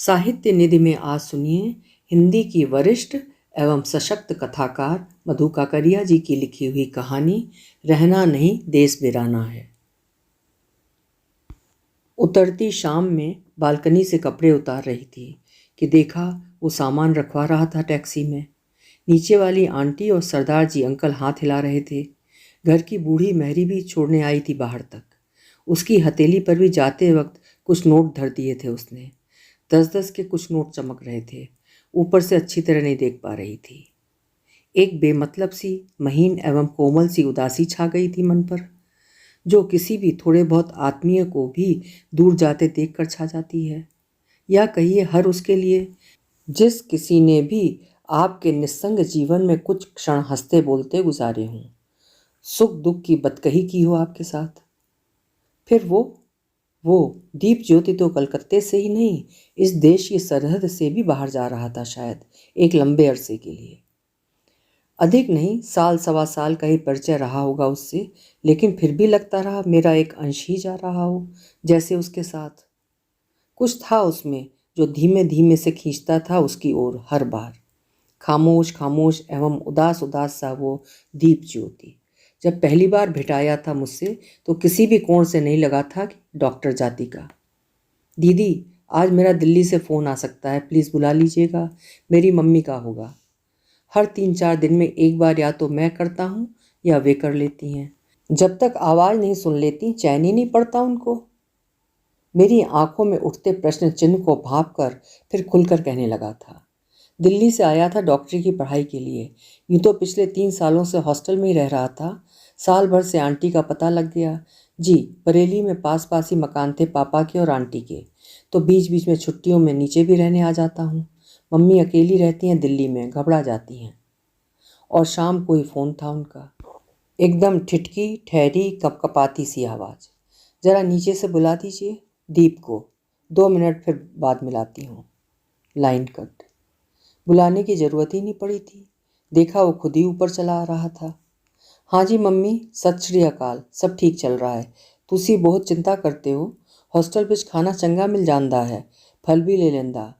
साहित्य निधि में आज सुनिए हिंदी की वरिष्ठ एवं सशक्त कथाकार मधु काकरिया जी की लिखी हुई कहानी रहना नहीं देश बिराना है। उतरती शाम में बालकनी से कपड़े उतार रही थी कि देखा वो सामान रखवा रहा था टैक्सी में। नीचे वाली आंटी और सरदार जी अंकल हाथ हिला रहे थे। घर की बूढ़ी मैरी भी छोड़ने आई थी बाहर तक। उसकी हथेली पर भी जाते वक्त कुछ नोट धर दिए थे उसने। 10-10 के कुछ नोट चमक रहे थे। ऊपर से अच्छी तरह नहीं देख पा रही थी। एक बेमतलब सी महीन एवं कोमल सी उदासी छा गई थी मन पर, जो किसी भी थोड़े बहुत आत्मीय को भी दूर जाते देखकर छा जाती है। या कहिए हर उसके लिए जिस किसी ने भी आपके निस्संग जीवन में कुछ क्षण हंसते बोलते गुजारे हों, सुख दुख की बतकही की हो आपके साथ। फिर वो दीप ज्योति तो कलकत्ते से ही नहीं, इस देश की सरहद से भी बाहर जा रहा था, शायद एक लंबे अरसे के लिए। अधिक नहीं, साल सवा साल का ही परिचय रहा होगा उससे, लेकिन फिर भी लगता रहा मेरा एक अंश ही जा रहा हो, जैसे उसके साथ कुछ था उसमें जो धीमे धीमे से खींचता था उसकी ओर हर बार। खामोश खामोश एवं उदास उदास सा वो दीप ज्योति जब पहली बार भेंटाया था मुझसे तो किसी भी कोण से नहीं लगा था कि डॉक्टर जाति का। दीदी, आज मेरा दिल्ली से फ़ोन आ सकता है, प्लीज़ बुला लीजिएगा, मेरी मम्मी का होगा। हर 3-4 दिन में एक बार या तो मैं करता हूँ या वे कर लेती हैं। जब तक आवाज़ नहीं सुन लेती चैन ही नहीं पड़ता उनको। मेरी आंखों में उठते प्रश्न चिन्ह को भांप कर फिर खुलकर कहने लगा था। दिल्ली से आया था डॉक्टरी की पढ़ाई के लिए। यूँ तो पिछले 3 सालों से हॉस्टल में ही रह रहा था। साल भर से आंटी का पता लग गया। जी, बरेली में पास पास ही मकान थे पापा के और आंटी के, तो बीच बीच में छुट्टियों में नीचे भी रहने आ जाता हूँ। मम्मी अकेली रहती हैं दिल्ली में, घबरा जाती हैं। और शाम को ही फ़ोन था उनका, एकदम ठिठकी ठहरी कपकपाती सी आवाज़। ज़रा नीचे से बुला दीजिए दीप को, 2 मिनट फिर बाद मिलाती हूँ। Line cut. बुलाने की ज़रूरत ही नहीं पड़ी थी। देखा वो खुद ही ऊपर चला आ रहा था। हाँ जी मम्मी, सत श्री अकाल, सब ठीक चल रहा है। तुसी बहुत चिंता करते हो। हॉस्टल विच खाना चंगा मिल जांदा है, फल भी ले लेंदा।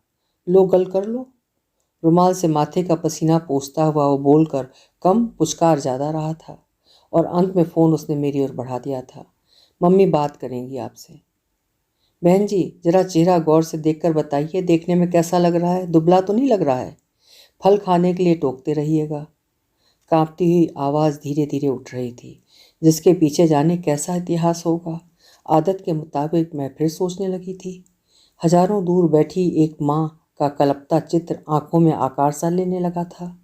लो गल कर लो। रुमाल से माथे का पसीना पोंछता हुआ वो बोलकर कम पुचकार ज़्यादा रहा था, और अंत में फ़ोन उसने मेरी ओर बढ़ा दिया था। मम्मी बात करेंगी आपसे। बहन जी, जरा चेहरा गौर से देखकर बताइए, देखने में कैसा लग रहा है? दुबला तो नहीं लग रहा है? फल खाने के लिए टोकते रहिएगा। कांपती हुई आवाज़ धीरे धीरे उठ रही थी, जिसके पीछे जाने कैसा इतिहास होगा। आदत के मुताबिक मैं फिर सोचने लगी थी। हजारों दूर बैठी एक माँ का कलपता चित्र आंखों में आकार सा लेने लगा था,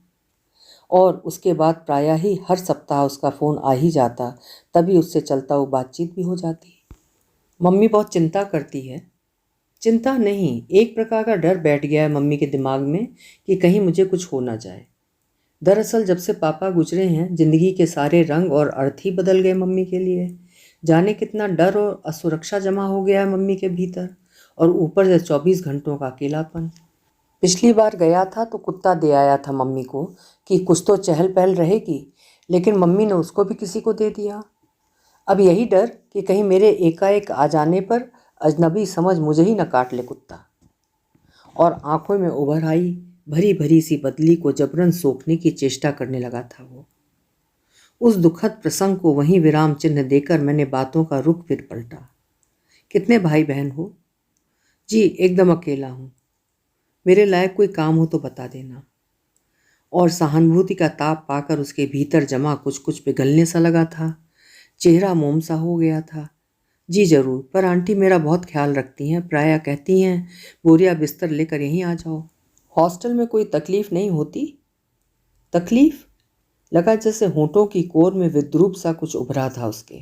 और उसके बाद प्रायः ही हर सप्ताह उसका फ़ोन आ ही जाता, तभी उससे चलता हुआ बातचीत भी हो जाती। मम्मी बहुत चिंता करती है। चिंता नहीं, एक प्रकार का डर बैठ गया है मम्मी के दिमाग में कि कहीं मुझे कुछ हो ना जाए। दरअसल जब से पापा गुजरे हैं, जिंदगी के सारे रंग और अर्थ ही बदल गए मम्मी के लिए। जाने कितना डर और असुरक्षा जमा हो गया है मम्मी के भीतर, और ऊपर से 24 घंटों का अकेलापन। पिछली बार गया था तो कुत्ता दे आया था मम्मी को कि कुछ तो चहल पहल रहेगी, लेकिन मम्मी ने उसको भी किसी को दे दिया। अब यही डर कि कहीं मेरे एकाएक आ जाने पर अजनबी समझ मुझे ही न काट ले कुत्ता। और आंखों में उभर आई भरी भरी सी बदली को जबरन सोखने की चेष्टा करने लगा था वो। उस दुखद प्रसंग को वहीं विराम चिन्ह देकर मैंने बातों का रुख फिर पलटा। कितने भाई बहन हो? जी, एकदम अकेला हूँ। मेरे लायक कोई काम हो तो बता देना। और सहानुभूति का ताप पाकर उसके भीतर जमा कुछ कुछ पिघलने सा लगा था। चेहरा मोम सा हो गया था। जी जरूर, पर आंटी मेरा बहुत ख्याल रखती हैं, प्रायः कहती हैं बोरिया बिस्तर लेकर यहीं आ जाओ। हॉस्टल में कोई तकलीफ नहीं होती? तकलीफ? लगा जैसे होंठों की कोर में विद्रूप सा कुछ उभरा था उसके।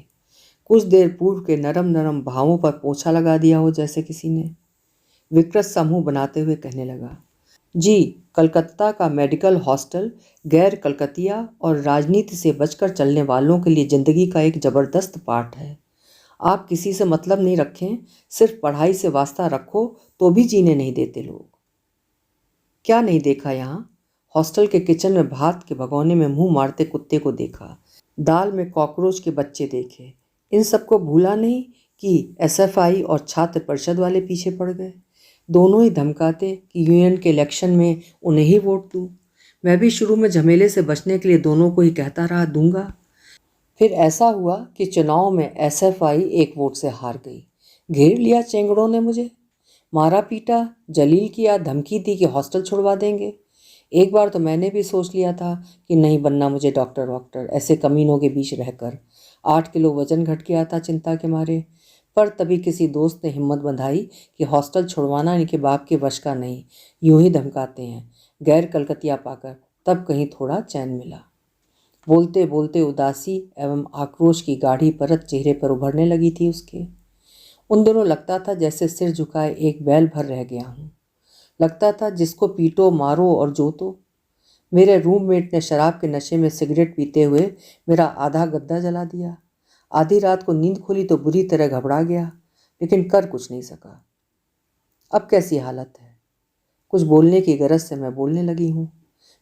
कुछ देर पूर्व के नरम नरम भावों पर पोछा लगा दिया हो जैसे किसी ने। विकृत सा मुंह बनाते हुए कहने लगा, जी, कलकत्ता का मेडिकल हॉस्टल गैर कलकतिया और राजनीति से बचकर चलने वालों के लिए ज़िंदगी का एक ज़बरदस्त पाठ है। आप किसी से मतलब नहीं रखें, सिर्फ पढ़ाई से वास्ता रखो तो भी जीने नहीं देते लोग। क्या नहीं देखा यहाँ? हॉस्टल के किचन में भात के भगोने में मुंह मारते कुत्ते को देखा, दाल में कॉकरोच के बच्चे देखे। इन सबको भूला नहीं कि एसएफआई और छात्र परिषद वाले पीछे पड़ गए। दोनों ही धमकाते कि यूनियन के इलेक्शन में उन्हें ही वोट दूँ। मैं भी शुरू में झमेले से बचने के लिए दोनों को ही कहता रहा दूंगा। फिर ऐसा हुआ कि चुनाव में एसएफआई एक वोट से हार गई। घेर लिया चेंगड़ों ने मुझे, मारा पीटा, जलील किया, धमकी दी कि हॉस्टल छुड़वा देंगे। एक बार तो मैंने भी सोच लिया था कि नहीं बनना मुझे डॉक्टर वॉक्टर, ऐसे कमीनों के बीच रहकर। 8 किलो वजन घट गया था चिंता के मारे। पर तभी किसी दोस्त ने हिम्मत बंधाई कि हॉस्टल छुड़वाना इनके बाप के वश का नहीं, यूं ही धमकाते हैं। गैर कलकतिया पाकर तब कहीं थोड़ा चैन मिला। बोलते बोलते उदासी एवं आक्रोश की गाढ़ी परत चेहरे पर उभरने लगी थी उसके। उन दिनों लगता था जैसे सिर झुकाए एक बैल भर रह गया हूँ। लगता था जिसको पीटो, मारो और जोतो। मेरे रूममेट ने शराब के नशे में सिगरेट पीते हुए मेरा आधा गद्दा जला दिया। आधी रात को नींद खुली तो बुरी तरह घबरा गया, लेकिन कर कुछ नहीं सका। अब कैसी हालत है? कुछ बोलने की गरज से मैं बोलने लगी हूँ।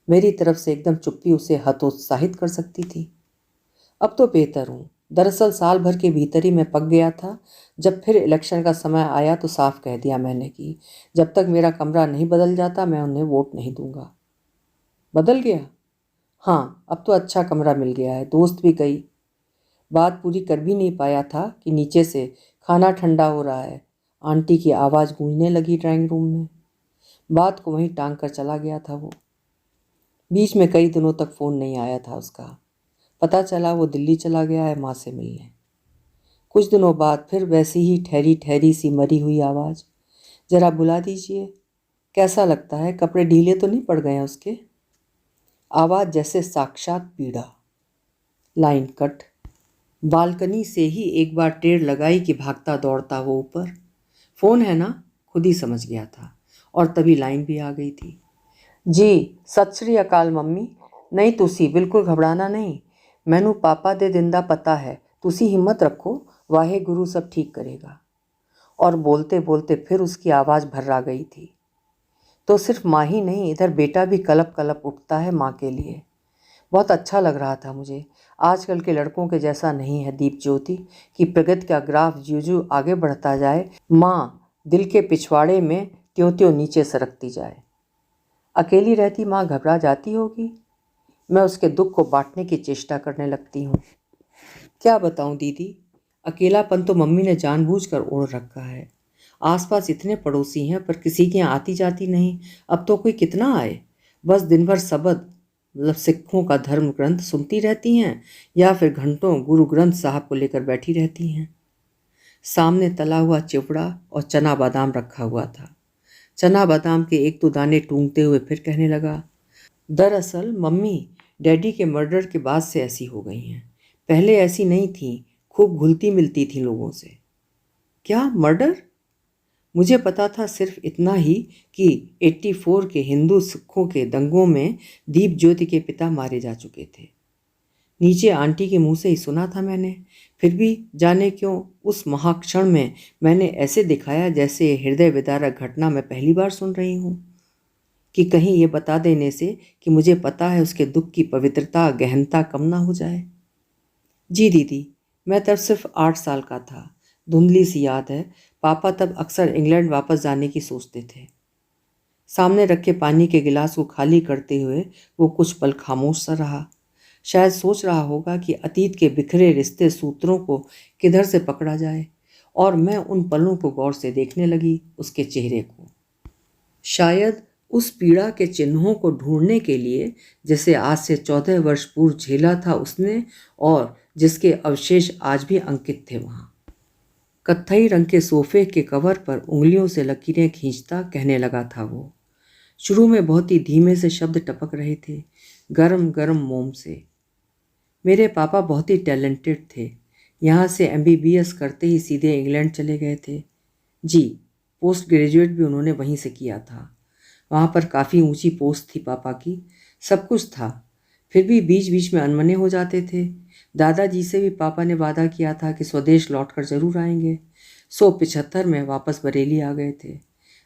मेरी तरफ से एकदम चुप्पी उसे हतोत्साहित कर सकती थी। अब तो बेहतर हूँ। दरअसल साल भर के भीतर ही मैं पक गया था। जब फिर इलेक्शन का समय आया तो साफ कह दिया मैंने कि जब तक मेरा कमरा नहीं बदल जाता मैं उन्हें वोट नहीं दूंगा। बदल गया? हाँ, अब तो अच्छा कमरा मिल गया है, दोस्त भी गई। बात पूरी कर भी नहीं पाया था कि नीचे से खाना ठंडा हो रहा है, आंटी की आवाज़ गूंजने लगी ड्राइंग रूम में। बात को वहीं टांग कर चला गया था वो। बीच में कई दिनों तक फ़ोन नहीं आया था उसका। पता चला वो दिल्ली चला गया है माँ से मिलने। कुछ दिनों बाद फिर वैसी ही ठहरी ठहरी सी मरी हुई आवाज़, ज़रा बुला दीजिए। कैसा लगता है? कपड़े ढीले तो नहीं पड़ गए हैं उसके? आवाज़ जैसे साक्षात पीड़ा। Line cut. बालकनी से ही एक बार टेढ़ लगाई कि भागता दौड़ता वो ऊपर। फ़ोन है ना, खुद ही समझ गया था। और तभी लाइन भी आ गई थी। जी सत श्री अकाल मम्मी। नहीं तुसी बिल्कुल घबराना नहीं, मैनू पापा दे दिंदा पता है, तुसी हिम्मत रखो, वाहे गुरु सब ठीक करेगा। और बोलते बोलते फिर उसकी आवाज़ भर्रा गई थी। तो सिर्फ माँ ही नहीं, इधर बेटा भी कलप कलप उठता है माँ के लिए। बहुत अच्छा लग रहा था मुझे। आजकल के लड़कों के जैसा नहीं है दीप ज्योति कि प्रगति का ग्राफ ज्यों ज्यों आगे बढ़ता जाए माँ दिल के पिछवाड़े में त्यों त्यों नीचे सरकती जाए। अकेली रहती माँ घबरा जाती होगी। मैं उसके दुख को बांटने की चेष्टा करने लगती हूँ। क्या बताऊँ दीदी, अकेलापन तो मम्मी ने जानबूझकर ओढ़ रखा है। आसपास इतने पड़ोसी हैं पर किसी के यहाँ आती जाती नहीं। अब तो कोई कितना आए, बस दिन भर सबद मतलब सिखों का धर्म ग्रंथ सुनती रहती हैं या फिर घंटों गुरु ग्रंथ साहब को लेकर बैठी रहती हैं। सामने तला हुआ चिवड़ा और चना बादाम रखा हुआ था। चना बादाम के एक दो दाने टूंगते हुए फिर कहने लगा, दरअसल मम्मी डैडी के मर्डर के बाद से ऐसी हो गई हैं। पहले ऐसी नहीं थी, खूब घुलती मिलती थी लोगों से। क्या मर्डर? मुझे पता था सिर्फ इतना ही कि 84 के हिंदू सिखों के दंगों में दीप ज्योति के पिता मारे जा चुके थे। नीचे आंटी के मुंह से ही सुना था मैंने। फिर भी जाने क्यों उस महाक्षण में मैंने ऐसे दिखाया जैसे ये हृदय विदारक घटना मैं पहली बार सुन रही हूँ, कि कहीं ये बता देने से कि मुझे पता है उसके दुख की पवित्रता गहनता कम ना हो जाए। जी दीदी, मैं तब सिर्फ 8 साल का था। धुंधली सी याद है, पापा तब अक्सर इंग्लैंड वापस जाने की सोचते थे। सामने रखे पानी के गिलास को खाली करते हुए वो कुछ पल खामोश सा रहा। शायद सोच रहा होगा कि अतीत के बिखरे रिश्ते सूत्रों को किधर से पकड़ा जाए। और मैं उन पलों को गौर से देखने लगी, उसके चेहरे को। शायद उस पीड़ा के चिन्हों को ढूंढने के लिए जिसे आज से 14 वर्ष पूर्व झेला था उसने, और जिसके अवशेष आज भी अंकित थे वहाँ। कत्थई रंग के सोफे के कवर पर उंगलियों से लकीरें खींचता कहने लगा था वो। शुरू में बहुत ही धीमे से शब्द टपक रहे थे, गरम गरम मोम से। मेरे पापा बहुत ही टैलेंटेड थे। यहाँ से एमबीबीएस करते ही सीधे इंग्लैंड चले गए थे। जी, पोस्ट ग्रेजुएट भी उन्होंने वहीं से किया था। वहाँ पर काफ़ी ऊंची पोस्ट थी पापा की, सब कुछ था। फिर भी बीच बीच में अनमने हो जाते थे। दादाजी से भी पापा ने वादा किया था कि स्वदेश लौटकर ज़रूर आएंगे। 1975 में वापस बरेली आ गए थे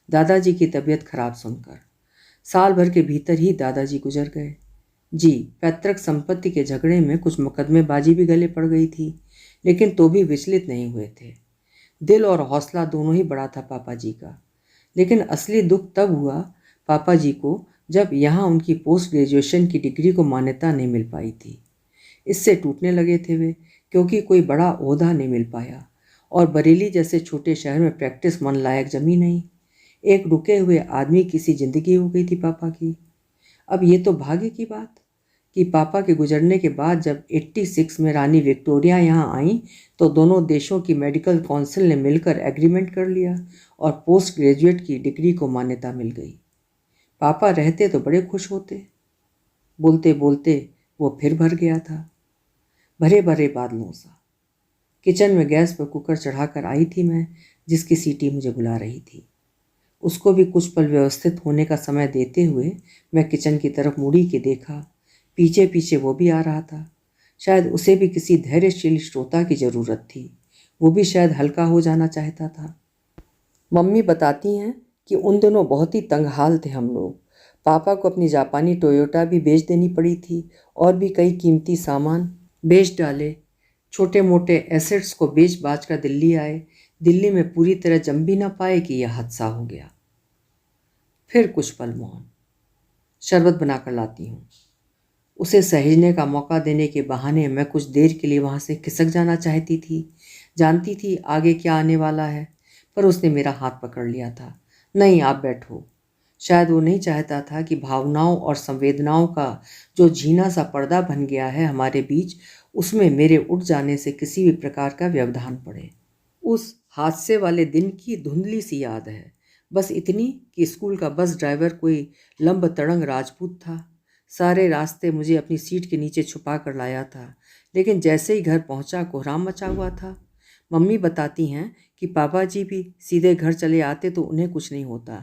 दादाजी की तबीयत खराब सुनकर। साल भर के भीतर ही दादाजी गुजर गए। जी, पैतृक संपत्ति के झगड़े में कुछ मुकदमेबाजी भी गले पड़ गई थी, लेकिन तो भी विचलित नहीं हुए थे। दिल और हौसला दोनों ही बड़ा था पापा जी का, लेकिन असली दुख तब हुआ पापा जी को जब यहाँ उनकी पोस्ट ग्रेजुएशन की डिग्री को मान्यता नहीं मिल पाई थी। इससे टूटने लगे थे वे, क्योंकि कोई बड़ा ओहदा नहीं मिल पाया और बरेली जैसे छोटे शहर में प्रैक्टिस मन लायक जमी नहीं। एक रुके हुए आदमी की सी जिंदगी हो गई थी पापा की। अब ये तो भाग्य की बात कि पापा के गुजरने के बाद जब 86 में रानी विक्टोरिया यहाँ आई तो दोनों देशों की मेडिकल काउंसिल ने मिलकर एग्रीमेंट कर लिया और पोस्ट ग्रेजुएट की डिग्री को मान्यता मिल गई। पापा रहते तो बड़े खुश होते। बोलते बोलते वो फिर भर गया था, भरे भरे बादलों सा। किचन में गैस पर कुकर चढ़ाकर आई थी मैं, जिसकी सीटी मुझे बुला रही थी। उसको भी कुछ पल व्यवस्थित होने का समय देते हुए मैं किचन की तरफ मुड़ी के देखा। पीछे पीछे वो भी आ रहा था। शायद उसे भी किसी धैर्यशील श्रोता की ज़रूरत थी। वो भी शायद हल्का हो जाना चाहता था। मम्मी बताती हैं कि उन दिनों बहुत ही तंगहाल थे हम लोग। पापा को अपनी जापानी टोयोटा भी बेच देनी पड़ी थी और भी कई कीमती सामान बेच डाले। छोटे मोटे एसेट्स को बेच बाच कर दिल्ली आए। दिल्ली में पूरी तरह जम भी ना पाए कि यह हादसा हो गया। फिर कुछ पल मौन। शरबत बनाकर लाती हूँ। उसे सहेजने का मौका देने के बहाने मैं कुछ देर के लिए वहाँ से खिसक जाना चाहती थी। जानती थी आगे क्या आने वाला है, पर उसने मेरा हाथ पकड़ लिया था। नहीं, आप बैठो। शायद वो नहीं चाहता था कि भावनाओं और संवेदनाओं का जो झीना सा पर्दा बन गया है हमारे बीच, उसमें मेरे उठ जाने से किसी भी प्रकार का व्यवधान पड़े। उस हादसे वाले दिन की धुंधली सी याद है, बस इतनी कि स्कूल का बस ड्राइवर कोई लंब तड़ंग राजपूत था। सारे रास्ते मुझे अपनी सीट के नीचे छुपा कर लाया था, लेकिन जैसे ही घर पहुंचा कोहराम मचा हुआ था। मम्मी बताती हैं कि पापा जी भी सीधे घर चले आते तो उन्हें कुछ नहीं होता,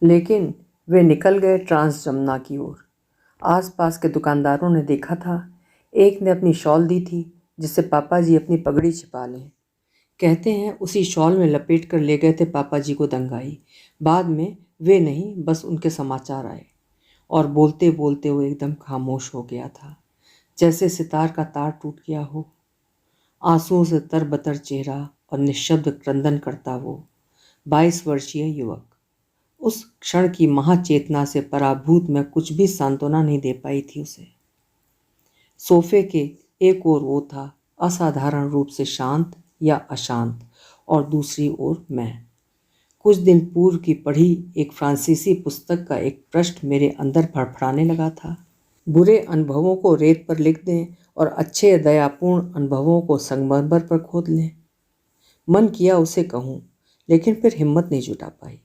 लेकिन वे निकल गए ट्रांस जमुना की ओर। आसपास के दुकानदारों ने देखा था। एक ने अपनी शॉल दी थी जिससे पापा जी अपनी पगड़ी छिपा लें। कहते हैं उसी शॉल में लपेट कर ले गए थे पापा जी को दंगाई। बाद में वे नहीं, बस उनके समाचार आए और बोलते बोलते वो एकदम खामोश हो गया था, जैसे सितार का तार टूट गया हो। आंसुओं से तरबतर चेहरा और निशब्द क्रंदन करता वो 22 वर्षीय युवक। उस क्षण की महाचेतना से पराभूत मैं कुछ भी सांत्वना नहीं दे पाई थी उसे। सोफे के एक ओर वो था, असाधारण रूप से शांत या अशांत, और दूसरी ओर मैं। कुछ दिन पूर्व की पढ़ी एक फ्रांसीसी पुस्तक का एक पृष्ठ मेरे अंदर फड़फड़ाने लगा था। बुरे अनुभवों को रेत पर लिख दें और अच्छे दयापूर्ण अनुभवों को संगमरमर पर खोद लें। मन किया उसे कहूँ, लेकिन फिर हिम्मत नहीं जुटा पाई।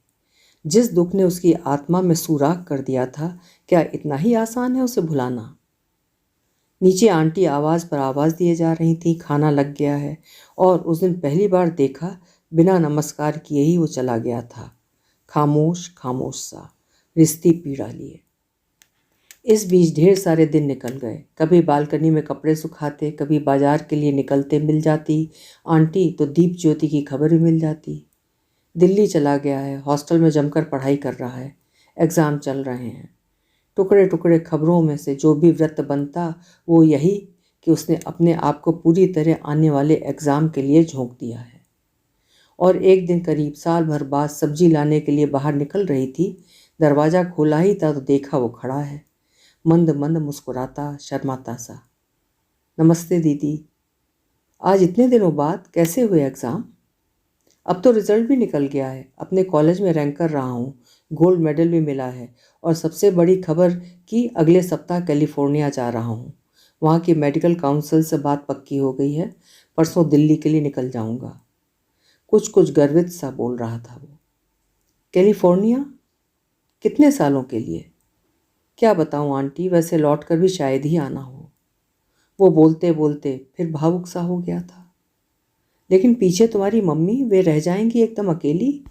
जिस दुख ने उसकी आत्मा में सुराख कर दिया था, क्या इतना ही आसान है उसे भुलाना? नीचे आंटी आवाज़ पर आवाज़ दिए जा रही थी, खाना लग गया है। और उस दिन पहली बार देखा, बिना नमस्कार किए ही वो चला गया था, खामोश खामोश सा, रिश्ती पीड़ा लिए। इस बीच ढेर सारे दिन निकल गए। कभी बालकनी में कपड़े सुखाते, कभी बाजार के लिए निकलते मिल जाती आंटी तो दीप ज्योति की खबर भी मिल जाती। दिल्ली चला गया है, हॉस्टल में जमकर पढ़ाई कर रहा है, एग्ज़ाम चल रहे हैं। टुकड़े टुकड़े खबरों में से जो भी वृत्त बनता वो यही कि उसने अपने आप को पूरी तरह आने वाले एग्ज़ाम के लिए झोंक दिया है। और एक दिन करीब साल भर बाद सब्जी लाने के लिए बाहर निकल रही थी। दरवाज़ा खोला ही था तो देखा वो खड़ा है, मंद मंद मुस्कुराता, शर्माता सा। नमस्ते दीदी, आज इतने दिनों बाद कैसे हुए एग्ज़ाम? अब तो रिज़ल्ट भी निकल गया है, अपने कॉलेज में रैंक कर रहा हूँ, गोल्ड मेडल भी मिला है, और सबसे बड़ी खबर कि अगले सप्ताह कैलिफोर्निया जा रहा हूँ। वहाँ की मेडिकल काउंसिल से बात पक्की हो गई है, परसों दिल्ली के लिए निकल जाऊँगा। कुछ कुछ गर्वित सा बोल रहा था वो। कैलिफोर्निया? कितने सालों के लिए? क्या बताऊँ आंटी, वैसे लौट कर भी शायद ही आना हो। वो बोलते बोलते फिर भावुक सा हो गया था। लेकिन पीछे तुम्हारी मम्मी, वे रह जाएंगी एकदम अकेली।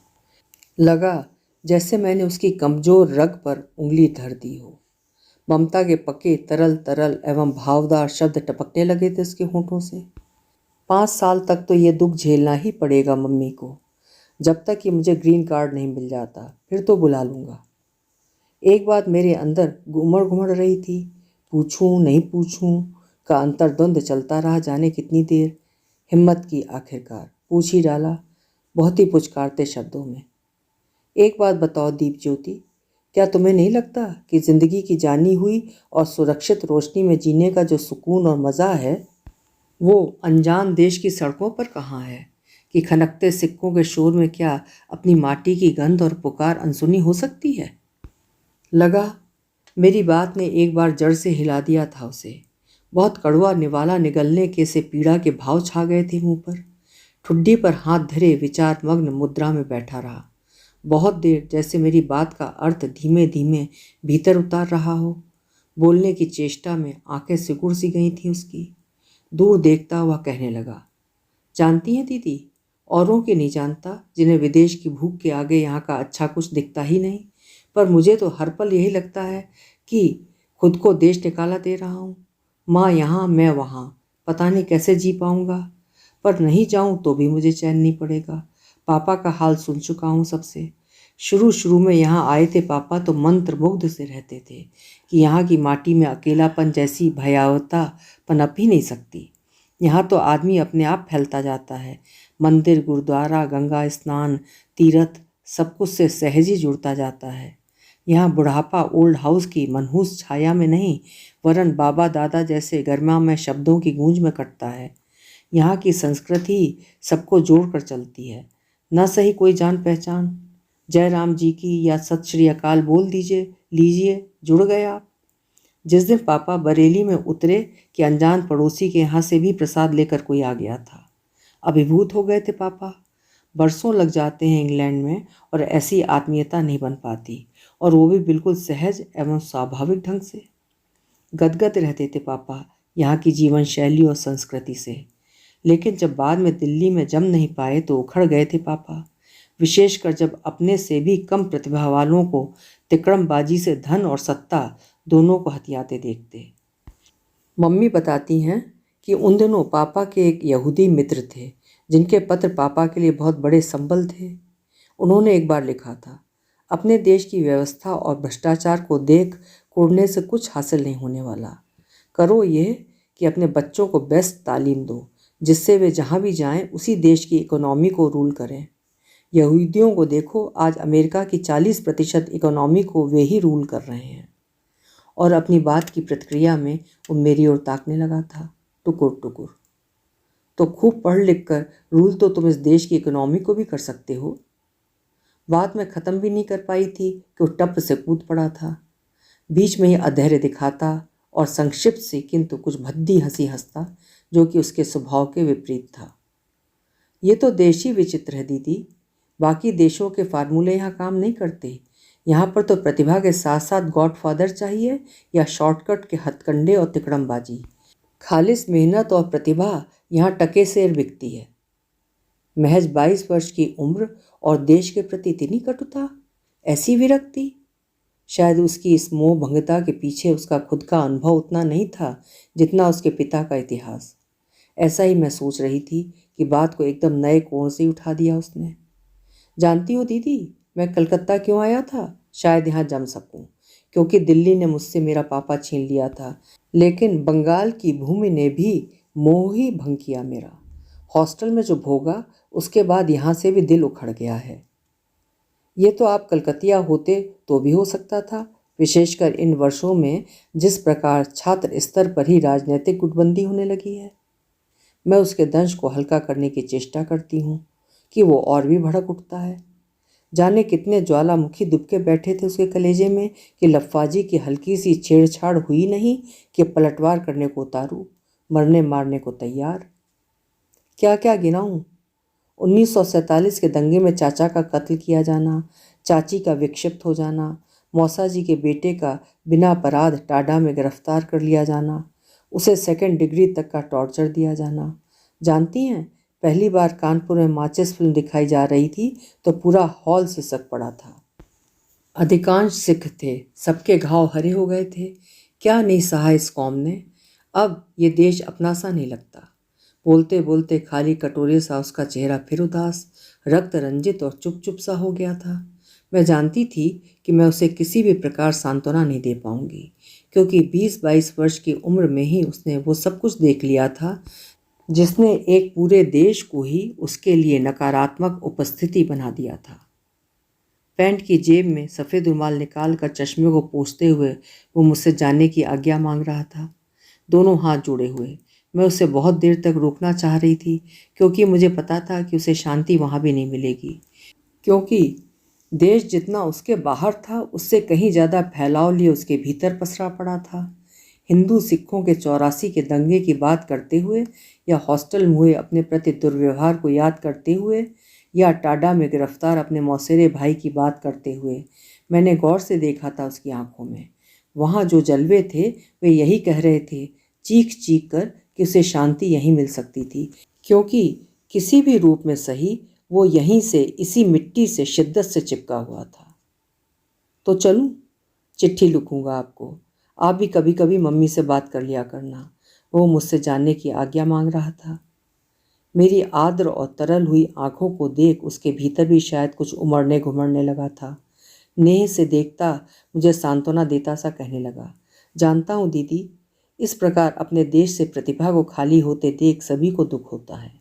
लगा जैसे मैंने उसकी कमजोर रग पर उंगली धर दी हो। ममता के पके तरल तरल एवं भावदार शब्द टपकने लगे थे उसके होठों से। 5 साल तक तो ये दुख झेलना ही पड़ेगा मम्मी को, जब तक कि मुझे ग्रीन कार्ड नहीं मिल जाता। फिर तो बुला लूँगा। एक बात मेरे अंदर घुमड़ घुमड़ रही थी, पूछूं नहीं पूछूं का अंतर्द्वंद चलता रहा जाने कितनी देर। हिम्मत की आखिरकार पूछ ही डाला, बहुत ही पुचकारते शब्दों में। एक बात बताओ दीप ज्योति, क्या तुम्हें नहीं लगता कि जिंदगी की जानी हुई और सुरक्षित रोशनी में जीने का जो सुकून और मज़ा है वो अनजान देश की सड़कों पर कहाँ है? कि खनकते सिक्कों के शोर में क्या अपनी माटी की गंध और पुकार अनसुनी हो सकती है? लगा मेरी बात ने एक बार जड़ से हिला दिया था उसे। बहुत कड़वा निवाला निगलने के से पीड़ा के भाव छा गए थे मुंह पर। ठुड्डी पर हाथ धरे विचार मग्न मुद्रा में बैठा रहा बहुत देर, जैसे मेरी बात का अर्थ धीमे धीमे भीतर उतार रहा हो। बोलने की चेष्टा में आंखें सिकुड़ सी गई थी उसकी। दूर देखता हुआ कहने लगा, जानती हैं दीदी, औरों के नहीं जानता जिन्हें विदेश की भूख के आगे यहाँ का अच्छा कुछ दिखता ही नहीं, पर मुझे तो हर पल यही लगता है कि खुद को देश निकाला दे रहा हूँ। माँ यहाँ, मैं वहाँ, पता नहीं कैसे जी पाऊँगा। पर नहीं जाऊँ तो भी मुझे चैन नहीं पड़ेगा। पापा का हाल सुन चुका हूँ सबसे। शुरू शुरू में यहाँ आए थे पापा तो मंत्र मुग्ध से रहते थे कि यहाँ की माटी में अकेलापन जैसी भयावहता पनप ही नहीं सकती। यहाँ तो आदमी अपने आप फैलता जाता है। मंदिर, गुरुद्वारा, गंगा स्नान, तीर्थ, सब कुछ से सहज ही जुड़ता जाता है। यहाँ बुढ़ापा ओल्ड हाउस की मनहूस छाया में नहीं, वरन बाबा दादा जैसे गरिमा में शब्दों की गूंज में कटता है। यहाँ की संस्कृति सबको जोड़ कर चलती है, न सही कोई जान पहचान। जय राम जी की या सत श्री अकाल बोल दीजिए, लीजिए, जुड़ गए आप। जिस दिन पापा बरेली में उतरे कि अनजान पड़ोसी के यहाँ से भी प्रसाद लेकर कोई आ गया था। अभिभूत हो गए थे पापा। बरसों लग जाते हैं इंग्लैंड में और ऐसी आत्मीयता नहीं बन पाती, और वो भी बिल्कुल सहज एवं स्वाभाविक ढंग से। गदगद रहते थे पापा यहाँ की जीवन शैली और संस्कृति से। लेकिन जब बाद में दिल्ली में जम नहीं पाए तो उखड़ गए थे पापा, विशेषकर जब अपने से भी कम प्रतिभा वालों को तिकड़मबाजी से धन और सत्ता दोनों को हथियाते देखते। मम्मी बताती हैं कि उन दिनों पापा के एक यहूदी मित्र थे जिनके पत्र पापा के लिए बहुत बड़े संबल थे। उन्होंने एक बार लिखा था, अपने देश की व्यवस्था और भ्रष्टाचार को देख कुड़ने से कुछ हासिल नहीं होने वाला। करो ये कि अपने बच्चों को बेस्ट तालीम दो, जिससे वे जहाँ भी जाएं उसी देश की इकोनॉमी को रूल करें। यहूदियों को देखो, आज अमेरिका की 40% इकोनॉमी को वे ही रूल कर रहे हैं। और अपनी बात की प्रतिक्रिया में वो मेरी ओर ताकने लगा था, टुकुर टुकुर। तो खूब पढ़ लिख कर रूल तो तुम इस देश की इकोनॉमी को भी कर सकते हो। बात मैं ख़त्म भी नहीं कर पाई थी कि वो टप से कूद पड़ा था। बीच में ही अधैर्य दिखाता और संक्षिप्त सी किंतु कुछ भद्दी हंसी हंसता, जो कि उसके स्वभाव के विपरीत था। ये तो देश ही विचित्र है दीदी। बाकी देशों के फार्मूले यहाँ काम नहीं करते। यहाँ पर तो प्रतिभा के साथ साथ गॉडफादर चाहिए या शॉर्टकट के हथकंडे और तिकड़मबाजी। खालिस मेहनत और प्रतिभा यहाँ टके सेर बिकती है। महज 22 वर्ष की उम्र और देश के प्रति इतनी कटुता, ऐसी विरक्ति। शायद उसकी इस मोह भंगता के पीछे उसका खुद का अनुभव उतना नहीं था जितना उसके पिता का इतिहास। ऐसा ही मैं सोच रही थी कि बात को एकदम नए कोण से उठा दिया उसने। जानती हो दीदी, मैं कलकत्ता क्यों आया था? शायद यहाँ जम सकूं, क्योंकि दिल्ली ने मुझसे मेरा पापा छीन लिया था, लेकिन बंगाल की भूमि ने भी मोह ही भंग किया मेरा। हॉस्टल में जो भोगा उसके बाद यहाँ से भी दिल उखड़ गया है। ये तो आप कलकतिया होते तो भी हो सकता था, विशेषकर इन वर्षों में जिस प्रकार छात्र स्तर पर ही राजनीतिक गुटबंदी होने लगी है। मैं उसके दंश को हल्का करने की चेष्टा करती हूँ कि वो और भी भड़क उठता है। जाने कितने ज्वालामुखी दुबके बैठे थे उसके कलेजे में कि लफ्फाजी की हल्की सी छेड़छाड़ हुई नहीं कि पलटवार करने को उतारू, मरने मारने को तैयार। क्या क्या गिनाऊं? 1947 के दंगे में चाचा का कत्ल किया जाना, चाची का विक्षिप्त हो जाना, मौसा जी के बेटे का बिना अपराध टाडा में गिरफ्तार कर लिया जाना, उसे 2nd डिग्री तक का टॉर्चर दिया जाना। जानती हैं, पहली बार कानपुर में माचिस फिल्म दिखाई जा रही थी तो पूरा हॉल सिसक पड़ा था। अधिकांश सिख थे, सबके घाव हरे हो गए थे। क्या नहीं सहा इस कौम ने। अब ये देश अपना सा नहीं लगता। बोलते बोलते खाली कटोरे सा उसका चेहरा फिर उदास, रक्त रंजित और चुप चुप सा हो गया था। मैं जानती थी कि मैं उसे किसी भी प्रकार सांत्वना नहीं दे पाऊंगी, क्योंकि 20-22 वर्ष की उम्र में ही उसने वो सब कुछ देख लिया था जिसने एक पूरे देश को ही उसके लिए नकारात्मक उपस्थिति बना दिया था। पैंट की जेब में सफ़ेद रुमाल निकाल कर चश्मे को पोंछते हुए वो मुझसे जाने की आज्ञा मांग रहा था, दोनों हाथ जुड़े हुए। मैं उसे बहुत देर तक रोकना चाह रही थी, क्योंकि मुझे पता था कि उसे शांति वहाँ भी नहीं मिलेगी, क्योंकि देश जितना उसके बाहर था उससे कहीं ज़्यादा फैलाव लिए उसके भीतर पसरा पड़ा था। हिंदू सिखों के 84 के दंगे की बात करते हुए, या हॉस्टल में हुए अपने प्रति दुर्व्यवहार को याद करते हुए, या टाडा में गिरफ्तार अपने मौसेरे भाई की बात करते हुए, मैंने गौर से देखा था उसकी आंखों में। वहाँ जो जलवे थे वे यही कह रहे थे, चीख चीख कर, कि उसे शांति यहीं मिल सकती थी, क्योंकि किसी भी रूप में सही वो यहीं से, इसी मिट्टी से शिद्दत से चिपका हुआ था। तो चलूं? चिट्ठी लिखूंगा आपको, आप भी कभी कभी मम्मी से बात कर लिया करना। वो मुझसे जानने की आज्ञा मांग रहा था। मेरी आर्द्र और तरल हुई आंखों को देख उसके भीतर भी शायद कुछ उमड़ने घुमड़ने लगा था। नेह से देखता, मुझे सांत्वना देता सा कहने लगा, जानता हूँ दीदी, इस प्रकार अपने देश से प्रतिभा को खाली होते देख सभी को दुख होता है,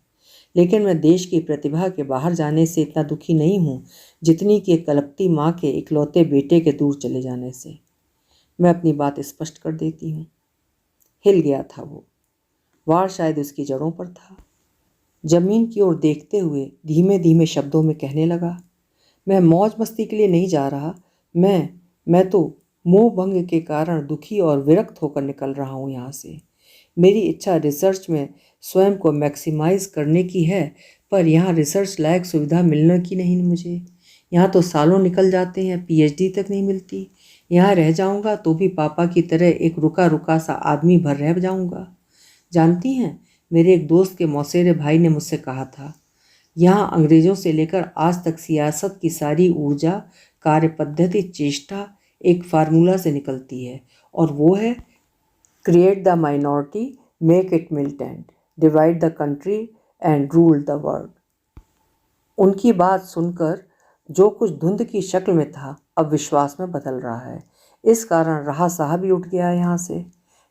लेकिन मैं देश की प्रतिभा के बाहर जाने से इतना दुखी नहीं हूँ जितनी कि एक कलपती माँ के इकलौते बेटे के दूर चले जाने से। मैं अपनी बात स्पष्ट कर देती हूँ। हिल गया था वो, वार शायद उसकी जड़ों पर था। जमीन की ओर देखते हुए धीमे धीमे शब्दों में कहने लगा, मैं मौज मस्ती के लिए नहीं जा रहा। मैं तो मोह भंग के कारण दुखी और विरक्त होकर निकल रहा हूँ यहाँ से। मेरी इच्छा रिसर्च में स्वयं को मैक्सिमाइज करने की है, पर यहाँ रिसर्च लायक सुविधा मिलने की नहीं मुझे। यहाँ तो सालों निकल जाते हैं, पीएचडी तक नहीं मिलती। यहाँ रह जाऊँगा तो भी पापा की तरह एक रुका रुका सा आदमी भर रह जाऊँगा। जानती हैं, मेरे एक दोस्त के मौसेरे भाई ने मुझसे कहा था, यहाँ अंग्रेज़ों से लेकर आज तक सियासत की सारी ऊर्जा, कार्य पद्धति, चेष्टा एक फार्मूला से निकलती है, और वो है create the minority, make it militant, divide the country and rule the world. उनकी बात सुनकर जो कुछ धुंध की शक्ल में था अब विश्वास में बदल रहा है। इस कारण रहा सहा भी उठ गया है यहाँ से।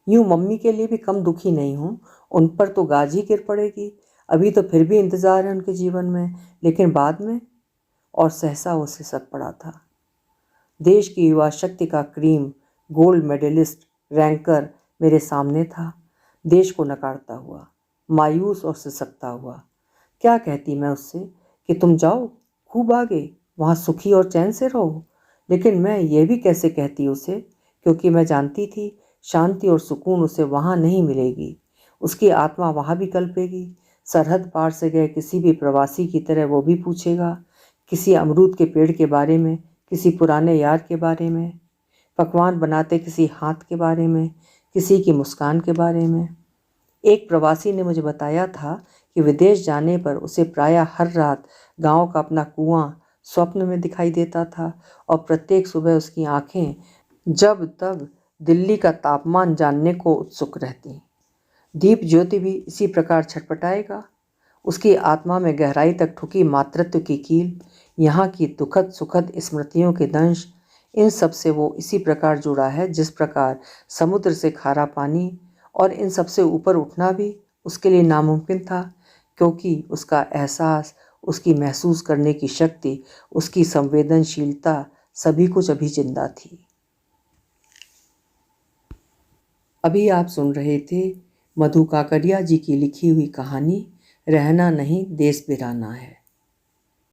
यूँ मम्मी के लिए भी कम दुखी नहीं हूँ, उन पर तो गाज ही गिर पड़ेगी। अभी तो फिर भी इंतज़ार है उनके जीवन में, लेकिन बाद में। और सहसा वो सिसक पड़ा था। देश की युवा शक्ति का क्रीम गोल्ड मेडलिस्ट रैंकर मेरे सामने था, देश को नकारता हुआ, मायूस और सिसकता हुआ। क्या कहती मैं उससे कि तुम जाओ खूब आगे, वहाँ सुखी और चैन से रहो। लेकिन मैं ये भी कैसे कहती उसे, क्योंकि मैं जानती थी शांति और सुकून उसे वहाँ नहीं मिलेगी। उसकी आत्मा वहाँ भी कल्पेगी। सरहद पार से गए किसी भी प्रवासी की तरह वो भी पूछेगा, किसी अमरूद के पेड़ के बारे में, किसी पुराने यार के बारे में, पकवान बनाते किसी हाथ के बारे में, किसी की मुस्कान के बारे में। एक प्रवासी ने मुझे बताया था कि विदेश जाने पर उसे प्रायः हर रात गांव का अपना कुआं स्वप्न में दिखाई देता था, और प्रत्येक सुबह उसकी आंखें जब तब दिल्ली का तापमान जानने को उत्सुक रहती। दीप ज्योति भी इसी प्रकार छटपटाएगा। उसकी आत्मा में गहराई तक ठुकी मातृत्व की कील, यहाँ की दुखद सुखद स्मृतियों के दंश, इन सब से वो इसी प्रकार जुड़ा है जिस प्रकार समुद्र से खारा पानी। और इन सब से ऊपर उठना भी उसके लिए नामुमकिन था, क्योंकि उसका एहसास, उसकी महसूस करने की शक्ति, उसकी संवेदनशीलता, सभी कुछ अभी जिंदा थी। अभी आप सुन रहे थे मधु काकड़िया जी की लिखी हुई कहानी रहना नहीं देश बिराना है।